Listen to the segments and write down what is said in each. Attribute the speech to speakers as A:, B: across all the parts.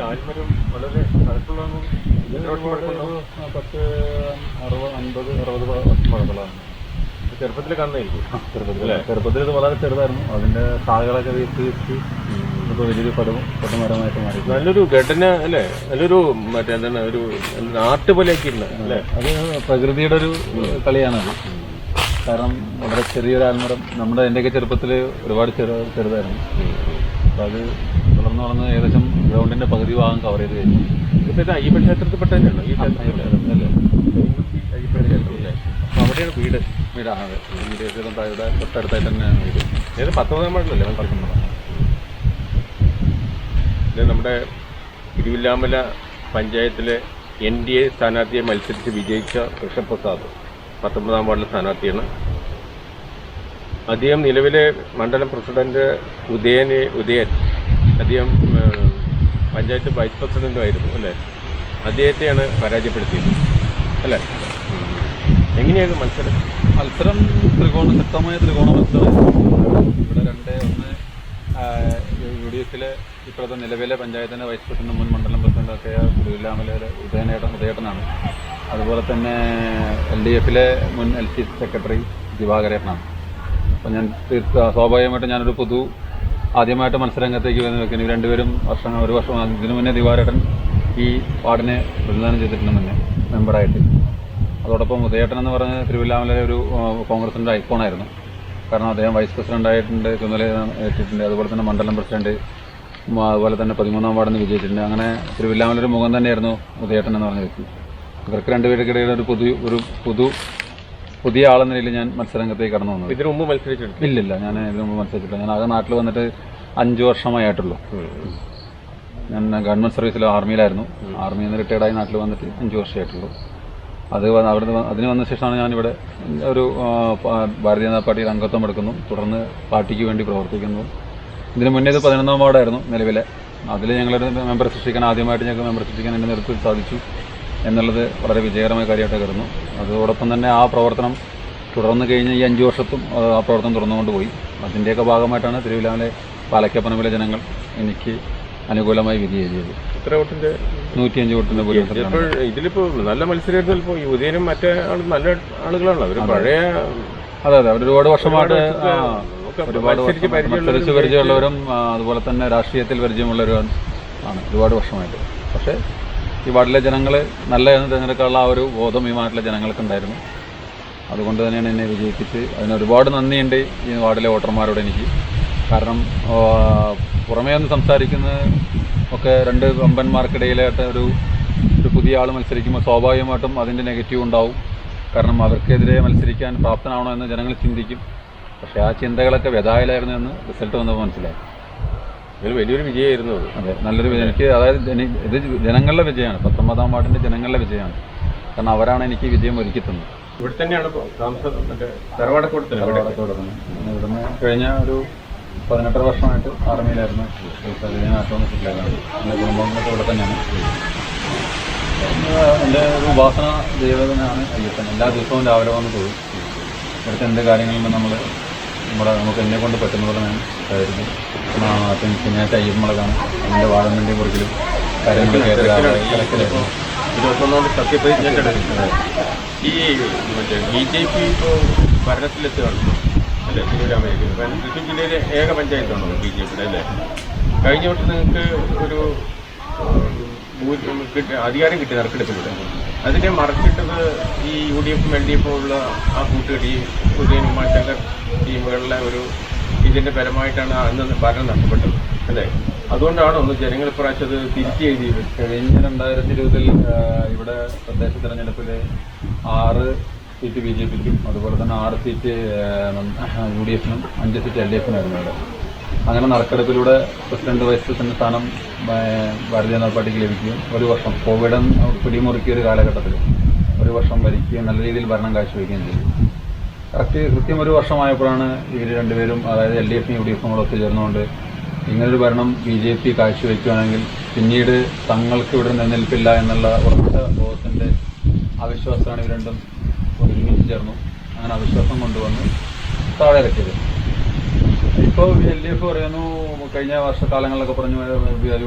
A: ആൽമരം വളരെ പഴക്കമുള്ള
B: 10-50-60 വർഷം പഴക്കമുള്ളതാണ്.
A: ചെറുപ്പത്തിൽ കാണുന്നതായിരിക്കും.
B: ചെറുപ്പത്തിൽ ഇത് വളരെ ചെറുതായിരുന്നു. അതിൻ്റെ ശാഖകളൊക്കെ വീഴ്ച ഇപ്പോൾ വലിയൊരു പടുമരമായിട്ട് മാറി.
A: നല്ലൊരു ഘടന അല്ലേ, നല്ലൊരു മറ്റേന്താണ് ഒരു ആർട്ട് പോലെയൊക്കെ ഇല്ല അല്ലേ.
B: അത് പ്രകൃതിയുടെ ഒരു കളിയാണത്. കാരണം വളരെ ചെറിയൊരു ആൽമരം എൻ്റെയൊക്കെ ചെറുപ്പത്തിൽ ഒരുപാട് ചെറുതായിരുന്നു. അപ്പോൾ അത് വളർന്ന് ഏകദേശം ഗ്രൗണ്ടിൻ്റെ പകുതി ഭാഗം കവർ ചെയ്ത് കഴിഞ്ഞു.
A: ഇതിപ്പോൾ അയ്യപ്പ ക്ഷേത്രത്തിൽപ്പെട്ട തന്നെയാണോ ഈ ക്ഷേത്രത്തിലല്ലേ? അയ്യപ്പ ക്ഷേത്രം അല്ലേ. അപ്പോൾ അവിടെയാണ് വീടാണ്.
B: അതെ, വീട് ഇവിടെ തൊട്ടടുത്തായിട്ട് തന്നെയാണ് വീട്.
A: ഏത് 19-ാം വാർഡിലല്ലേ?
B: 19.
A: ഇത് നമ്മുടെ തിരുവില്ലാമല പഞ്ചായത്തിലെ NDA സ്ഥാനാർത്ഥിയെ മത്സരിച്ച് വിജയിച്ച കൃഷ്ണപ്രസാദ് 19-ാം വാർഡിലെ സ്ഥാനാർത്ഥിയാണ്. അദ്ദേഹം നിലവിലെ മണ്ഡലം പ്രസിഡന്റ് ഉദയൻ അദ്ദേഹം പഞ്ചായത്ത് വൈസ് പ്രസിഡന്റുമായിരുന്നു അല്ലേ. അദ്ദേഹത്തെയാണ് പരാജയപ്പെടുത്തിയത് അല്ലേ. എങ്ങനെയായിരുന്നു മത്സരം?
B: ശക്തമായ ത്രികോണ മത്സരം. ഇവിടെ 2-1 UDFിലെ ഇപ്പോഴത്തെ നിലവിലെ പഞ്ചായത്തിൻ്റെ വൈസ് പ്രസിഡന്റ് മുൻ മണ്ഡലം പ്രസിഡന്റൊക്കെ തിരുവില്ലാമലയിലെ ഉദയനാണ്. അതുപോലെ തന്നെ LDFിലെ മുൻ LC സെക്രട്ടറി ദിവാകരേട്ടനാണ്. അപ്പോൾ ഞാൻ സ്വാഭാവികമായിട്ട് ഞാനൊരു ആദ്യമായിട്ട് മത്സരരംഗത്തേക്ക് വെക്കുന്നു. രണ്ടുപേരും ഒരു വർഷം ഇതിനു മുന്നേ ദിവാകരേട്ടൻ ഈ വാർഡിനെ പ്രതിനിധാനം ചെയ്തിട്ടുണ്ട് മുന്നേ മെമ്പറായിട്ട്. അതോടൊപ്പം ഉദയേട്ടൻ എന്ന് പറഞ്ഞ തിരുവില്ലാമലയിലെ ഒരു കോൺഗ്രസിൻ്റെ ഐക്കോണായിരുന്നു. കാരണം അദ്ദേഹം വൈസ് പ്രസിഡൻ്റായിട്ടുണ്ട്, ചുമതല ഏറ്റിട്ടുണ്ട്. അതുപോലെ തന്നെ മണ്ഡലം പ്രസിഡന്റ്, അതുപോലെ തന്നെ 13-ാം വാർഡിൽ നിന്ന് വിജയിച്ചിട്ടുണ്ട്. അങ്ങനെ തിരുവില്ലാമലൊരു മുഖം തന്നെയായിരുന്നു ഉദയേട്ടൻ എന്ന് പറഞ്ഞ വ്യക്തി. ഇവർക്ക് രണ്ടുപേർക്കിടയിൽ ഒരു പുതിയ ആളെന്ന നിലയിൽ ഞാൻ മത്സരരംഗത്തേക്ക് കടന്നു വന്നത്.
A: ഇതിനു മുമ്പ് മത്സരിച്ചിട്ടുണ്ട്?
B: ഇല്ലില്ല, ഞാൻ ഇതിനു മുമ്പ് മത്സരിച്ചിട്ടില്ല. ഞാൻ ആകെ നാട്ടിൽ വന്നിട്ട് 5 വർഷമായിട്ടുള്ളൂ. ഞാൻ ഗവൺമെൻറ് സർവീസിൽ ആർമിയിലായിരുന്നു. ആർമിയിൽ നിന്ന് റിട്ടയർഡായി നാട്ടിൽ വന്നിട്ട് 5 വർഷമായിട്ടുള്ളൂ. അതിന് വന്ന ശേഷമാണ് ഞാനിവിടെ ഒരു ഭാരതീയ ജനതാ പാർട്ടിയിൽ അംഗത്വം എടുക്കുന്നു. തുടർന്ന് പാർട്ടിക്ക് വേണ്ടി പ്രവർത്തിക്കുന്നു. ഇതിന് മുന്നേ ഇത് 11-ാം വാർഡായിരുന്നു നിലവിലെ. അതിൽ ഞങ്ങളൊരു മെമ്പർ സൃഷ്ടിക്കാൻ ഞങ്ങൾക്ക് മെമ്പർ സൃഷ്ടിക്കാൻ എൻ്റെ നേതൃത്വത്തിൽ സാധിച്ചു എന്നുള്ളത് വളരെ വിജയകരമായ കാര്യമായിട്ട് കരുതുന്നു. അതോടൊപ്പം തന്നെ ആ പ്രവർത്തനം തുടർന്ന് കഴിഞ്ഞ ഈ 5 വർഷത്തും ആ പ്രവർത്തനം തുറന്നുകൊണ്ടുപോയി. അതിൻ്റെയൊക്കെ ഭാഗമായിട്ടാണ് തിരുവില്ലാമല പാലക്കപ്പനവിലെ ജനങ്ങൾ എനിക്ക് അനുകൂലമായി വിധി എഴുതിയത്.
A: എത്ര വോട്ടിൻ്റെ?
B: 105 വോട്ടിൻ്റെ ഭൂരിപക്ഷം.
A: ഇതിലിപ്പോൾ നല്ല മത്സരത്തിൽ ഇപ്പോൾ ഉദയനും മറ്റേ നല്ല ആളുകളാണ് അവർ. പഴയ
B: അതെ അവരൊരുപാട് വർഷമായിട്ട് മത്സരിച്ച് പരിചയമുള്ളവരും അതുപോലെ തന്നെ രാഷ്ട്രീയത്തിൽ പരിചയമുള്ളവരും ആണ് ഒരുപാട് വർഷമായിട്ട്. പക്ഷേ ഈ വാർഡിലെ ജനങ്ങൾ നല്ല തിരഞ്ഞെടുക്കാനുള്ള ആ ഒരു ബോധം ഈ നാട്ടിലെ ജനങ്ങൾക്കുണ്ടായിരുന്നു. അതുകൊണ്ട് തന്നെയാണ് എന്നെ വിജയിപ്പിച്ച്. അതിന് ഒരുപാട് നന്ദിയുണ്ട് ഈ വാർഡിലെ വോട്ടർമാരോട് എനിക്ക്. കാരണം പുറമേ ഒന്ന് സംസാരിക്കുന്ന ഒക്കെ 2 വമ്പന്മാർക്കിടയിലായിട്ട് ഒരു പുതിയ ആൾ മത്സരിക്കുമ്പോൾ സ്വാഭാവികമായിട്ടും അതിൻ്റെ നെഗറ്റീവ് ഉണ്ടാവും. കാരണം അവർക്കെതിരെ മത്സരിക്കാൻ പ്രാപ്തനാണോ എന്ന് ജനങ്ങൾ ചിന്തിക്കും. പക്ഷേ ആ ചിന്തകളൊക്കെ വ്യഥായിലായിരുന്നു എന്ന് റിസൾട്ട് വന്നപ്പോൾ മനസ്സിലായി.
A: ഇത് വലിയൊരു വിജയമായിരുന്നു.
B: അതെ, നല്ലൊരു വിജയം. എനിക്ക് ഇത് ജനങ്ങളുടെ വിജയമാണ്. 19-ാം വാർഡിൻ്റെ ജനങ്ങളുടെ വിജയമാണ്. കാരണം അവരാണ് എനിക്ക് വിജയം ഒരുക്കി തന്നത്.
A: ഇവിടെ തന്നെയാണ് തറവാടക്കോട്
B: തന്നെ. ഇവിടുന്ന് കഴിഞ്ഞ ഒരു 18 വർഷമായിട്ട് ആർമിയിലായിരുന്നു. ആട്ടോമിസിലായിരുന്നു. എൻ്റെ കുടുംബങ്ങളൊക്കെ ഇവിടെ തന്നെയാണ്. എൻ്റെ ഒരു ഉപാസന ദൈവത്തിനാണ് അയ്യപ്പൻ. എല്ലാ ദിവസവും രാവിലെ വന്ന് പോകും. ഇവിടുത്തെ എന്ത് കാര്യങ്ങളും നമുക്ക് എന്നെ കൊണ്ട് പറ്റുന്ന പോലെ ഞാൻ കരുതും. ശനിയാഴ്ച അയ്യപ്പമള കാണും. അതിൻ്റെ വാഴമണ്ടി കുറിക്കലും കാര്യങ്ങളൊക്കെ
A: 21 സത്യപ്രതിജ്ഞ ഈ BJP ഇപ്പോൾ ഭരണത്തിലെത്തുകയാണ് അല്ലേ തിരുവില്ലാമലയിൽ? തൃശ്ശൂർ ജില്ലയിലെ ഏക പഞ്ചായത്താണോ BJPയുടെ അല്ലേ? കഴിഞ്ഞ വർഷം നിങ്ങൾക്ക് ഒരു അധികാരം കിട്ടി നറുക്കെടുപ്പിലൂടെ. അതിനെ മറച്ചിട്ടത് ഈ UDFും LDFും ഉള്ള ആ കൂട്ടുകെട്ടി ഉദയൻ ഉമാശങ്കർ ടീമുകളിലെ ഇതിൻ്റെ പരമായിട്ടാണ് അന്ന് ഭരണം നഷ്ടപ്പെട്ടത് അല്ലേ? അതുകൊണ്ടാണോ ഒന്ന് ജനങ്ങൾ പ്രാവശ്യം അത് തിരിച്ചു എഴുതിയത്?
B: കഴിഞ്ഞ 2020 ഇവിടെ തദ്ദേശ തെരഞ്ഞെടുപ്പിൽ 6 സീറ്റ് BJPക്കും അതുപോലെ തന്നെ 6 സീറ്റ് UDFിനും 5 സീറ്റ് LDFിനായിരുന്നു ഇവിടെ. അങ്ങനെ നറുക്കെടുപ്പിലൂടെ പ്രസിഡന്റ് വൈസ് പ്രസിഡന്റ് സ്ഥാനം ഭാരതീയ ജനതാ പാർട്ടിക്ക് ലഭിക്കുകയും ഒരു വർഷം കോവിഡ് പിടിമുറുക്കിയ ഒരു കാലഘട്ടത്തിൽ ഒരു വർഷം ഭരിക്കുകയും നല്ല രീതിയിൽ ഭരണം കാഴ്ചവെക്കുകയും ചെയ്തു. കൃത്യം ഒരു വർഷമായപ്പോഴാണ് ഇവർ രണ്ടുപേരും, അതായത് LDFും UDFും കൂടെ ഒത്തുചേർന്നുകൊണ്ട് ഇങ്ങനൊരു ഭരണം BJP കാഴ്ചവെക്കുകയാണെങ്കിൽ പിന്നീട് തങ്ങൾക്ക് ഇവിടെ നിലനിൽപ്പില്ല എന്നുള്ള ഉറച്ച ബോധത്തിൻ്റെ അവിശ്വാസമാണ് ഇവർ രണ്ടും ഒരുമിച്ച് ചേർന്നു. അങ്ങനെ അവിശ്വാസം കൊണ്ടുവന്ന് താഴെ ഇറക്കിയത്. ഇപ്പോൾ LDF പറയുന്നു കഴിഞ്ഞ വർഷക്കാലങ്ങളിലൊക്കെ പറഞ്ഞു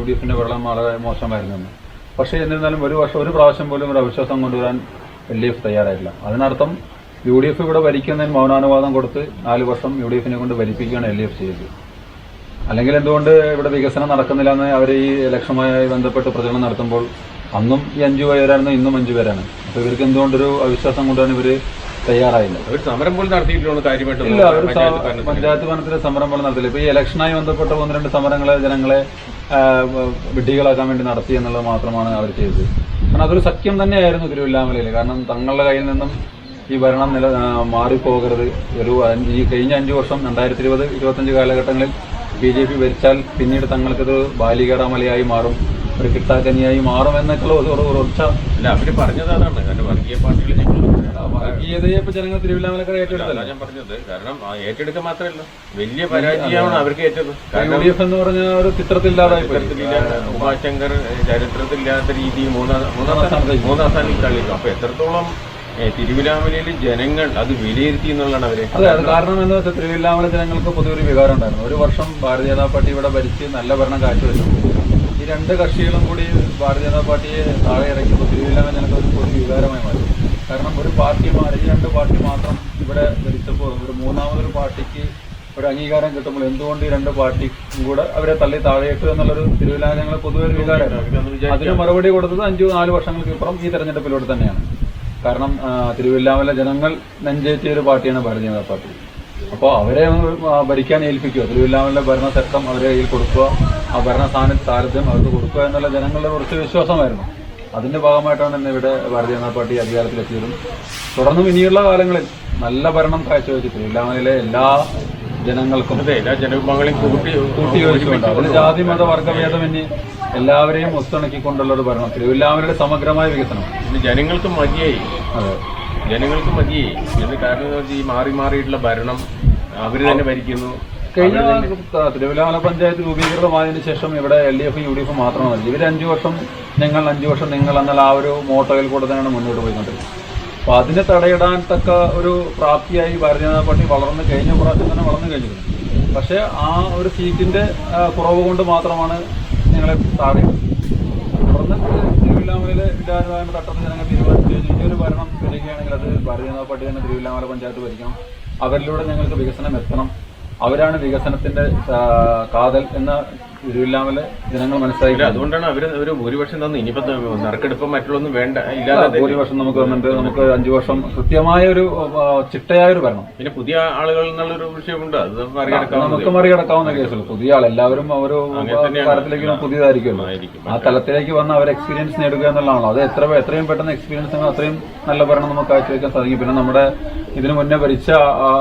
B: UDF ഭരണം വളരെ മോശമായിരുന്നെന്ന്. പക്ഷേ എന്നിരുന്നാലും ഒരു പ്രാവശ്യം പോലും ഒരു അവിശ്വാസം കൊണ്ടുവരാൻ LDF തയ്യാറായില്ല. അതിനർത്ഥം UDF ഇവിടെ ഭരിക്കുന്നതിന് മൗനാനുവാദം കൊടുത്ത് 4 വർഷം UDF കൊണ്ട് ഭരിപ്പിക്കുകയാണ് LDF ചെയ്തത്. അല്ലെങ്കിൽ എന്തുകൊണ്ട് ഇവിടെ വികസനം നടക്കുന്നില്ല എന്ന് അവർ ഈ ഇലക്ഷനുമായി ബന്ധപ്പെട്ട് പ്രചരണം നടത്തുമ്പോൾ അന്നും ഈ 5 പേരായിരുന്നു, ഇന്നും 5 പേരാണ്. അപ്പോൾ ഇവർക്ക് എന്തുകൊണ്ടൊരു അവിശ്വാസം കൊണ്ടുവരാൻ ഇവർ തയ്യാറായില്ല.
A: അവർ സമരം പോലും നടത്തിയിട്ടില്ല കാര്യമായിട്ട്.
B: ഇല്ല, അവർ പഞ്ചായത്ത് ഭരണത്തിലെ സമരം പോലും നടത്തില്ല. ഇപ്പോൾ ഈ ഇലക്ഷനുമായി ബന്ധപ്പെട്ട 1-2 സമരങ്ങളെ ജനങ്ങളെ വിഡ്ഢികളാക്കാൻ വേണ്ടി നടത്തി എന്നുള്ളത് മാത്രമാണ് അവർ ചെയ്തത്. കാരണം അതൊരു സഖ്യം തന്നെയായിരുന്നു തിരുവില്ലാമലയിൽ. കാരണം തങ്ങളുടെ കയ്യിൽ നിന്നും ഈ ഭരണം മാറിപ്പോകരുത്. ഈ കഴിഞ്ഞ 5 വർഷം 2020-25 കാലഘട്ടങ്ങളിൽ BJP ഭരിച്ചാൽ പിന്നീട് തങ്ങൾക്കത് ബാലികേറാമലയായി മാറും, ഒരു കിട്ടാക്കനിയായി മാറും എന്നൊക്കെയുള്ള ഒരു ഉറച്ച.
A: അല്ല, അവര് പറഞ്ഞത് അതാണ്. കാരണം വർഗീയ പാർട്ടികൾ
B: വർഗീയതയെ ഇപ്പൊ ജനങ്ങൾ തിരുവില്ലാമലക്കാർ ഏറ്റെടുത്തല്ല
A: ഞാൻ പറഞ്ഞത്. കാരണം ഏറ്റെടുക്കുക മാത്രമല്ല, വലിയ പരാജയമാണ് അവർക്ക് ഏറ്റത്.
B: UDF എന്ന് പറഞ്ഞ ഒരു ചിത്രത്തില്ലാതായി
A: ഉമാശങ്കർ ചരിത്രത്തിലില്ലാത്ത രീതിയിൽ മൂന്നാം സ്ഥാനത്തിൽ തള്ളിയിട്ടു. അപ്പൊ എത്രത്തോളം തിരുവില്ലാമലയിൽ ജനങ്ങൾ അത് വിലയിരുത്തി എന്നുള്ളതാണ് അവര്.
B: അതെ, അത് കാരണം എന്താ വെച്ചാൽ തിരുവില്ലാമല ജനങ്ങൾക്ക് പൊതുവൊരു വികാരം ഉണ്ടായിരുന്നു. ഒരു വർഷം ഭാരതീയ ജനതാ പാർട്ടി ഇവിടെ ഭരിച്ച് നല്ല ഭരണം കാഴ്ചവെച്ചു. ഈ 2 കക്ഷികളും കൂടി ഭാരതീയ ജനതാ പാർട്ടിയെ താഴെ ഇറക്കിയപ്പോൾ തിരുവില്ലാമല ജനങ്ങൾക്ക് ഒരു വികാരമായി മാറി. കാരണം ഈ 2 പാർട്ടി മാത്രം ഇവിടെ ഭരിച്ചപ്പോൾ ഒരു മൂന്നാമതൊരു പാർട്ടിക്ക് ഒരു അംഗീകാരം കിട്ടുമ്പോൾ എന്തുകൊണ്ട് ഈ 2 പാർട്ടിക്കും കൂടെ അവരെ തള്ളി താഴെയിട്ടു എന്നുള്ളൊരു തിരുവില്ലാമല ജനങ്ങളെ പൊതുവെ ഒരു വികാരമായിരുന്നു. അതിന് മറുപടി കൊടുത്തത് 5-4 വർഷങ്ങൾക്ക് ഇപ്പുറം ഈ തെരഞ്ഞെടുപ്പിലൂടെ തന്നെയാണ്. കാരണം തിരുവില്ലാമല ജനങ്ങൾ നെഞ്ചേറ്റിയ ഒരു പാർട്ടിയാണ് ഭാരതീയ ജനതാ പാർട്ടി. അപ്പോൾ അവരെ ഭരിക്കാൻ ഏൽപ്പിക്കുക, തിരുവില്ലാമല ഭരണചക്രം അവരെ കയ്യിൽ കൊടുക്കുക, ആ ഭരണ സാരഥ്യം അവർക്ക് കൊടുക്കുക എന്നുള്ള ജനങ്ങളുടെ കുറച്ച് വിശ്വാസമായിരുന്നു. അതിന്റെ ഭാഗമായിട്ടാണ് തന്നെ ഇവിടെ ഭാരതീയ ജനതാ പാർട്ടി അധികാരത്തിലെത്തിയതും തുടർന്നും ഇനിയുള്ള കാലങ്ങളിൽ നല്ല ഭരണം കാഴ്ചവെച്ച് തിരുവില്ലാമലയിലെ എല്ലാ ജനങ്ങൾക്കും
A: എല്ലാ ജനവിഭാഗങ്ങളെയും
B: കൂട്ടി യോജിച്ചുകൊണ്ട് അതിന് ജാതി മത വർഗ്ഗഭേദമന്യേ എല്ലാവരെയും ഒത്തിണക്കിക്കൊണ്ടുള്ള ഒരു ഭരണം, തിരുവില്ലാമലയുടെ സമഗ്രമായ വികസനം
A: ജനങ്ങൾക്ക് മതിയായി.
B: അതെ,
A: ജനങ്ങൾക്ക് മതിയായി. ഇതിന് കാരണം ഈ മാറിയിട്ടുള്ള ഭരണം അവര് തന്നെ ഭരിക്കുന്നു.
B: കഴിഞ്ഞ തിരുവില്ലാമല പഞ്ചായത്ത് രൂപീകൃതമായതിനു ശേഷം ഇവിടെ LDF UDF മാത്രമാണ്. ഇവർ 5 വർഷം ഞങ്ങൾ 5 വർഷം നിങ്ങൾ എന്നാൽ ആ ഒരു മോട്ടോയിൽ കൂടെ തന്നെയാണ് മുന്നോട്ട് പോയിക്കൊണ്ടിരിക്കുന്നത്. അപ്പോൾ അതിനെ തടയിടാൻ തക്ക ഒരു പ്രാപ്തിയായി ഭാരതീയ ജനതാ പാർട്ടി കഴിഞ്ഞ പ്രാവശ്യം തന്നെ വളർന്നു കഴിഞ്ഞിരുന്നു. പക്ഷേ ആ ഒരു സീറ്റിന്റെ കുറവ് കൊണ്ട് മാത്രമാണ് ഞങ്ങളെ താഴെ. തുടർന്ന് തിരുവില്ലാമലയിലെ വിചാരമായ തട്ടത്തിൽ ജനങ്ങൾ തീരുമാനിച്ചു ഈ ഒരു ഭരണം വരികയാണെങ്കിൽ അത് ഭാരതീയ ജനതാ പാർട്ടി തന്നെ തിരുവില്ലാമല പഞ്ചായത്ത് ഭരിക്കണം, അവരിലൂടെ ഞങ്ങൾക്ക് വികസനം എത്തണം, അവരാണ് വികസനത്തിന്റെ കാതൽ എന്ന തിരുവില്ലാമല ജനങ്ങൾ മനസ്സിലാക്കി.
A: അതുകൊണ്ടാണ് ഒരു ഭൂരിപക്ഷം തന്നു. ഇനിയിപ്പോ നറുക്കെടുപ്പം മറ്റുള്ളൊന്നും വേണ്ട, ഇല്ലാതെ
B: ഭൂരിപക്ഷം നമുക്ക് വന്നിട്ട് നമുക്ക് 5 വർഷം കൃത്യമായ ഒരു ചിട്ടയായ ഒരു ഭരണം.
A: പിന്നെ പുതിയ ആളുകൾ എന്നുള്ളൊരു വിഷയമുണ്ട്, അത്
B: നമുക്ക് മറികടക്കാവുന്ന കേസുള്ളൂ. പുതിയ ആൾ എല്ലാവരും ഒരു തലത്തിലേക്ക് പുതിയതായിരിക്കുമല്ലോ, ആ തലത്തിലേക്ക് വന്ന് അവർ എക്സ്പീരിയൻസ് നേടുക എന്നുള്ളതാണല്ലോ. അത് എത്രയും പെട്ടെന്ന് എക്സ്പീരിയൻസ് അത്രയും നല്ല ഭരണം നമുക്ക് കാഴ്ചവെക്കാൻ സാധിക്കും. പിന്നെ നമ്മുടെ ഇതിനു മുന്നേ ഭരിച്ച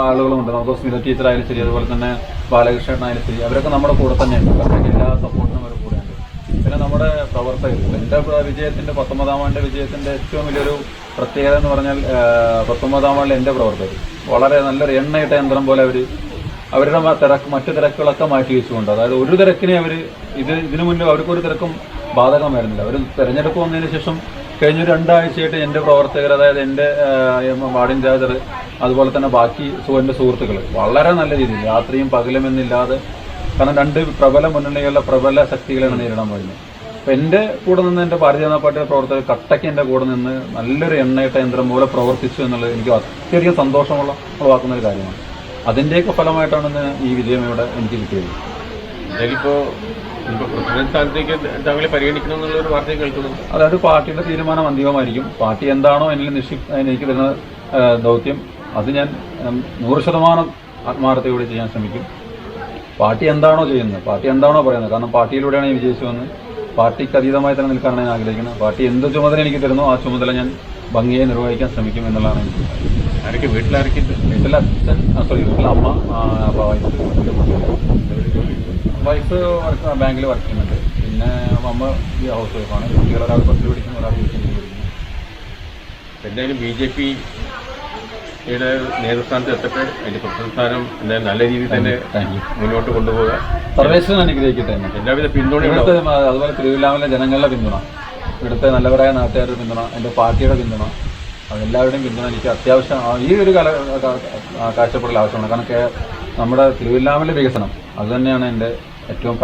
B: ആളുകളുമുണ്ട്. നമുക്ക് സ്മിത ടീച്ചർ ആയാലും ശരി, അതുപോലെ തന്നെ ബാലകൃഷ്ണൻ ആയാലും ശരി, അവരൊക്കെ നമ്മുടെ കൂടെ തന്നെയുണ്ട്. അവരുടെ എല്ലാ സപ്പോർട്ടും അവർ കൂടെയുണ്ട്. പിന്നെ നമ്മുടെ പ്രവർത്തകർ, എൻ്റെ വിജയത്തിന്റെ 19ാം ആണ്ട് വിജയത്തിന്റെ ഏറ്റവും വലിയൊരു പ്രത്യേകത എന്ന് പറഞ്ഞാൽ 19ാം ആണ്ടിൽ എൻ്റെ പ്രവർത്തകർ വളരെ നല്ലൊരു എണ്ണയിട്ട യന്ത്രം പോലെ അവരുടെ മറ്റു തിരക്കുകളൊക്കെ മാറ്റി വെച്ചുകൊണ്ട്, അതായത് ഒരു തിരക്കിനെ ഇതിനു മുന്നേ അവർക്കൊരു തിരക്കും ബാധകമായിരുന്നില്ല. അവർ തെരഞ്ഞെടുപ്പ് വന്നതിന് ശേഷം കഴിഞ്ഞ 2 ആഴ്ചയായിട്ട് എൻ്റെ പ്രവർത്തകർ, അതായത് എൻ്റെ വാർഡ് ഇൻചാർജർ, അതുപോലെ തന്നെ ബാക്കി എൻ്റെ സുഹൃത്തുക്കൾ വളരെ നല്ല രീതിയിൽ രാത്രിയും പകലും എന്നില്ലാതെ, കാരണം 2 പ്രബല മുന്നണികളുടെ പ്രബല ശക്തികളാണ് നേരിടാൻ പോകുന്നത്. അപ്പം എൻ്റെ കൂടെ നിന്ന് എൻ്റെ ഭാരതീയ ജനതാ പാർട്ടിയുടെ പ്രവർത്തകർ കട്ടയ്ക്ക് എൻ്റെ കൂടെ നിന്ന് നല്ലൊരു എണ്ണയിട്ട യന്ത്രം പോലെ പ്രവർത്തിച്ചു എന്നുള്ളത് എനിക്ക് അത്യധികം ഉളവാക്കുന്ന ഒരു കാര്യമാണ്. അതിൻ്റെയൊക്കെ ഫലമായിട്ടാണ് ഈ വിജയം ഇവിടെ എനിക്ക് കിട്ടിയത്.
A: പ്രസിഡന്റ് സ്ഥാനത്തേക്ക് താങ്കളെ പരിഗണിക്കണം എന്നുള്ള ഒരു വാർത്ത കേൾക്കുന്നു.
B: അതായത് പാർട്ടിയുടെ തീരുമാനം അന്തിമമായിരിക്കും. പാർട്ടി എന്താണോ എനിക്ക് തരുന്ന ദൗത്യം അത് ഞാൻ 100% ആത്മാർത്ഥതയോടെ ചെയ്യാൻ ശ്രമിക്കും. പാർട്ടി എന്താണോ ചെയ്യുന്നത്, പാർട്ടി എന്താണോ പറയുന്നത്, കാരണം പാർട്ടിയിലൂടെയാണ് ഞാൻ വിജയിച്ചു വന്ന് പാർട്ടിക്ക് അതീതമായി തന്നെ നിൽക്കാനാണ് ഞാൻ ആഗ്രഹിക്കുന്നത്. പാർട്ടി എന്ത് ചുമതല എനിക്ക് തരുന്നു ആ ചുമതല ഞാൻ ഭംഗിയായി നിർവഹിക്കാൻ ശ്രമിക്കും എന്നുള്ളതാണ് എനിക്ക്. വീട്ടിൽ അമ്മ, വൈഫ് ബാങ്കിൽ വർക്ക് ചെയ്യുന്നുണ്ട്. പിന്നെ അമ്മ ഈ ഹൗസ് വൈഫാണ്. കുട്ടികൾ ഒരാൾ 10 പഠിക്കുന്നു, ഒരാൾ പഠിക്കുന്നു.
A: എന്തായാലും BJPയുടെ നേതൃസ്ഥാനത്ത് എത്തട്ടെ. അതിന്റെ പ്രസ്ഥാനം എന്തായാലും നല്ല രീതിയിൽ തന്നെ മുന്നോട്ട് കൊണ്ടുപോകുക.
B: സർവേശ്വരൻ അനുഗ്രഹിക്കട്ടെ.
A: എല്ലാവിധ പിന്തുണ,
B: അതുപോലെ തിരുവില്ലാമല ജനങ്ങളുടെ പിന്തുണ, ഇവിടുത്തെ നല്ലവരായ നാട്ടുകാരുടെ പിന്തുണ, എൻ്റെ പാർട്ടിയുടെ പിന്തുണ, അതെല്ലാവരുടെയും പിന്തുണ എനിക്ക് അത്യാവശ്യം ഈ ഒരു കാഴ്ചപ്പാടിൽ ആവശ്യമാണ്. കാരണം നമ്മുടെ തിരുവില്ലാമല വികസനം അത് തന്നെയാണ് എൻ്റെ ഏറ്റവും